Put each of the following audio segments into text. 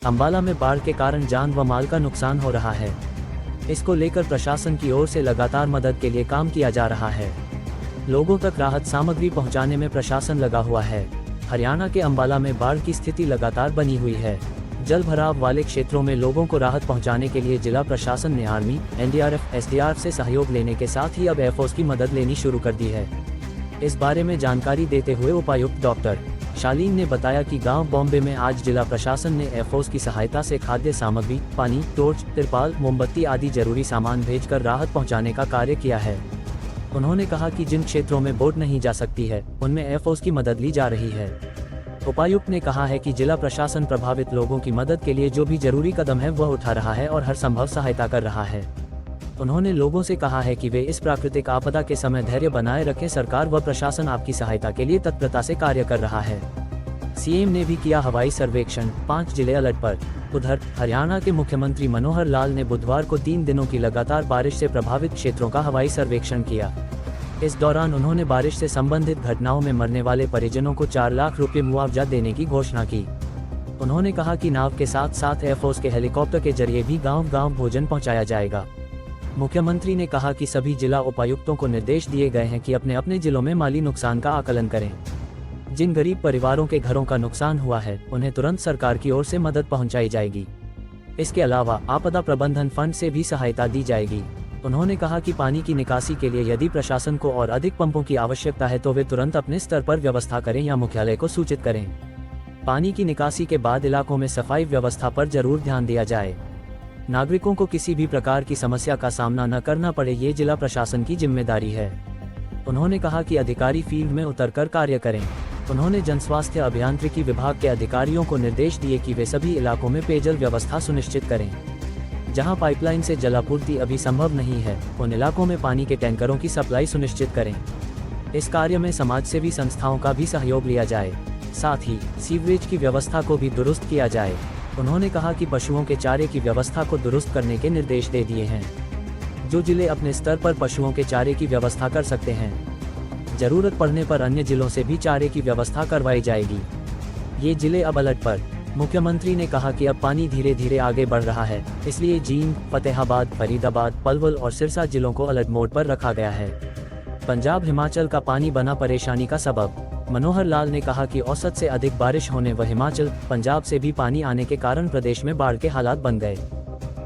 अंबाला में बाढ़ के कारण जान व माल का नुकसान हो रहा है। इसको लेकर प्रशासन की ओर से लगातार मदद के लिए काम किया जा रहा है। लोगों तक राहत सामग्री पहुंचाने में प्रशासन लगा हुआ है। हरियाणा के अंबाला में बाढ़ की स्थिति लगातार बनी हुई है। जल भराव वाले क्षेत्रों में लोगों को राहत पहुंचाने के लिए जिला प्रशासन ने आर्मी, एनडीआरएफ, एसडीआरएफ से सहयोग लेने के साथ ही अब एयरफोर्स की मदद लेनी शुरू कर दी है। इस बारे में जानकारी देते हुए उपायुक्त डॉक्टर शालीन ने बताया कि गांव बॉम्बे में आज जिला प्रशासन ने एयरफोर्स की सहायता से खाद्य सामग्री, पानी, टॉर्च, तिरपाल, मोमबत्ती आदि जरूरी सामान भेजकर राहत पहुंचाने का कार्य किया है। उन्होंने कहा कि जिन क्षेत्रों में बोट नहीं जा सकती है, उनमें एयरफोर्स की मदद ली जा रही है। उपायुक्त ने कहा है कि जिला प्रशासन प्रभावित लोगों की मदद के लिए जो भी जरूरी कदम है वह उठा रहा है और हर संभव सहायता कर रहा है। उन्होंने लोगों से कहा है कि वे इस प्राकृतिक आपदा के समय धैर्य बनाए रखें। सरकार व प्रशासन आपकी सहायता के लिए तत्परता से कार्य कर रहा है। सीएम ने भी किया हवाई सर्वेक्षण, 5 जिले अलर्ट पर। उधर हरियाणा के मुख्यमंत्री मनोहर लाल ने बुधवार को 3 दिनों की लगातार बारिश से प्रभावित क्षेत्रों का हवाई सर्वेक्षण किया। इस दौरान उन्होंने बारिश से संबंधित घटनाओं में मरने वाले परिजनों को 4 लाख रुपए मुआवजा देने की घोषणा की। उन्होंने कहा कि नाव के साथ साथ एयरफोर्स के हेलीकॉप्टर के जरिए भी गांव-गांव भोजन पहुंचाया जाएगा। मुख्यमंत्री ने कहा कि सभी जिला उपायुक्तों को निर्देश दिए गए हैं कि अपने अपने जिलों में माली नुकसान का आकलन करें। जिन गरीब परिवारों के घरों का नुकसान हुआ है, उन्हें तुरंत सरकार की ओर से मदद पहुंचाई जाएगी। इसके अलावा आपदा प्रबंधन फंड से भी सहायता दी जाएगी। उन्होंने कहा कि पानी की निकासी के लिए यदि प्रशासन को और अधिक पंपों की आवश्यकता है तो वे तुरंत अपने स्तर पर व्यवस्था करें या मुख्यालय को सूचित करें। पानी की निकासी के बाद इलाकों में सफाई व्यवस्था पर जरूर ध्यान दिया जाए। नागरिकों को किसी भी प्रकार की समस्या का सामना न करना पड़े, ये जिला प्रशासन की जिम्मेदारी है। उन्होंने कहा कि अधिकारी फील्ड में उतरकर कार्य करें। उन्होंने जनस्वास्थ्य अभियांत्रिकी विभाग के अधिकारियों को निर्देश दिए कि वे सभी इलाकों में पेयजल व्यवस्था सुनिश्चित करें। जहां पाइपलाइन से जलापूर्ति अभी संभव नहीं है, उन इलाकों में पानी के टैंकरों की सप्लाई सुनिश्चित करें। इस कार्य में समाजसेवी संस्थाओं का भी सहयोग लिया जाए। साथ ही सीवरेज की व्यवस्था को भी दुरुस्त किया जाए। उन्होंने कहा कि पशुओं के चारे की व्यवस्था को दुरुस्त करने के निर्देश दे दिए हैं। जो जिले अपने स्तर पर पशुओं के चारे की व्यवस्था कर सकते हैं, जरूरत पड़ने पर अन्य जिलों से भी चारे की व्यवस्था करवाई जाएगी। ये जिले अब अलर्ट पर। मुख्यमंत्री ने कहा कि अब पानी धीरे धीरे आगे बढ़ रहा है, इसलिए जींद, फतेहाबाद, फरीदाबाद, पलवल और सिरसा जिलों को अलर्ट मोड पर रखा गया है। पंजाब हिमाचल का पानी बना परेशानी का सबब। मनोहर लाल ने कहा कि औसत से अधिक बारिश होने व हिमाचल, पंजाब से भी पानी आने के कारण प्रदेश में बाढ़ के हालात बन गए।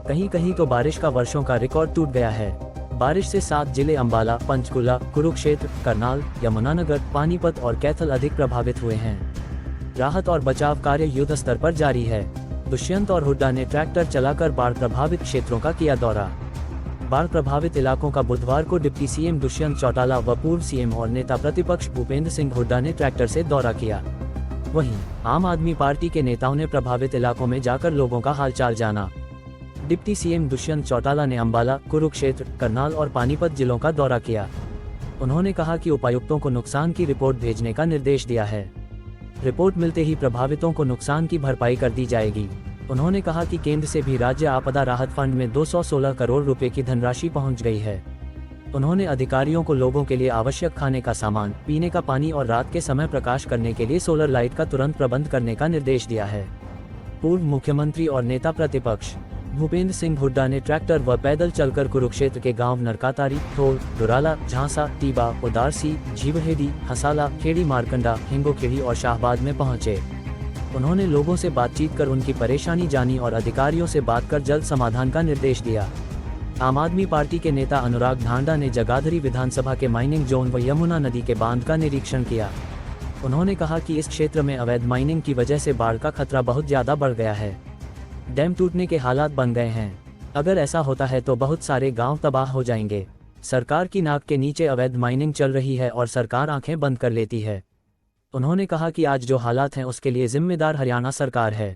कहीं कहीं तो बारिश का वर्षों का रिकॉर्ड टूट गया है। बारिश से 7 जिले अंबाला, पंचकुला, कुरुक्षेत्र, करनाल, यमुनानगर, पानीपत और कैथल अधिक प्रभावित हुए हैं। राहत और बचाव कार्य युद्ध स्तर पर जारी है। दुष्यंत और हुड्डा ने ट्रैक्टर चलाकर बाढ़ प्रभावित क्षेत्रों का किया दौरा। बाढ़ प्रभावित इलाकों का बुधवार को डिप्टी सीएम दुष्यंत चौटाला व पूर्व सीएम और नेता प्रतिपक्ष भूपेंद्र सिंह हुड्डा ने ट्रैक्टर से दौरा किया। वहीं आम आदमी पार्टी के नेताओं ने प्रभावित इलाकों में जाकर लोगों का हालचाल जाना। डिप्टी सीएम दुष्यंत चौटाला ने अंबाला, कुरुक्षेत्र, करनाल और पानीपत जिलों का दौरा किया। उन्होंने कहा कि उपायुक्तों को नुकसान की रिपोर्ट भेजने का निर्देश दिया है। रिपोर्ट मिलते ही प्रभावितों को नुकसान की भरपाई कर दी जाएगी। उन्होंने कहा कि केंद्र से भी राज्य आपदा राहत फंड में 216 करोड़ रुपए की धनराशि पहुंच गई है। उन्होंने अधिकारियों को लोगों के लिए आवश्यक खाने का सामान, पीने का पानी और रात के समय प्रकाश करने के लिए सोलर लाइट का तुरंत प्रबंध करने का निर्देश दिया है। पूर्व मुख्यमंत्री और नेता प्रतिपक्ष भूपेंद्र सिंह हुड्डा ने ट्रैक्टर व पैदल चलकर कुरुक्षेत्र के गांव नरकातारी, थोल, दुराला, झांसा, टीबा, उदारसी, झीवहेड़ी, हसाला, खेड़ी मारकंडा, हिंगोखेड़ी और शाहबाद में पहुंचे। उन्होंने लोगों से बातचीत कर उनकी परेशानी जानी और अधिकारियों से बात कर जल्द समाधान का निर्देश दिया। आम आदमी पार्टी के नेता अनुराग ढांडा ने जगाधरी विधानसभा के माइनिंग जोन व यमुना नदी के बांध का निरीक्षण किया। उन्होंने कहा कि इस क्षेत्र में अवैध माइनिंग की वजह से बाढ़ का खतरा बहुत ज्यादा बढ़ गया है। डैम टूटने के हालात बन गए हैं। अगर ऐसा होता है तो बहुत सारे गांव तबाह हो जाएंगे। सरकार की नाक के नीचे अवैध माइनिंग चल रही है और सरकार आंखें बंद कर लेती है। उन्होंने कहा कि आज जो हालात हैं उसके लिए जिम्मेदार हरियाणा सरकार है।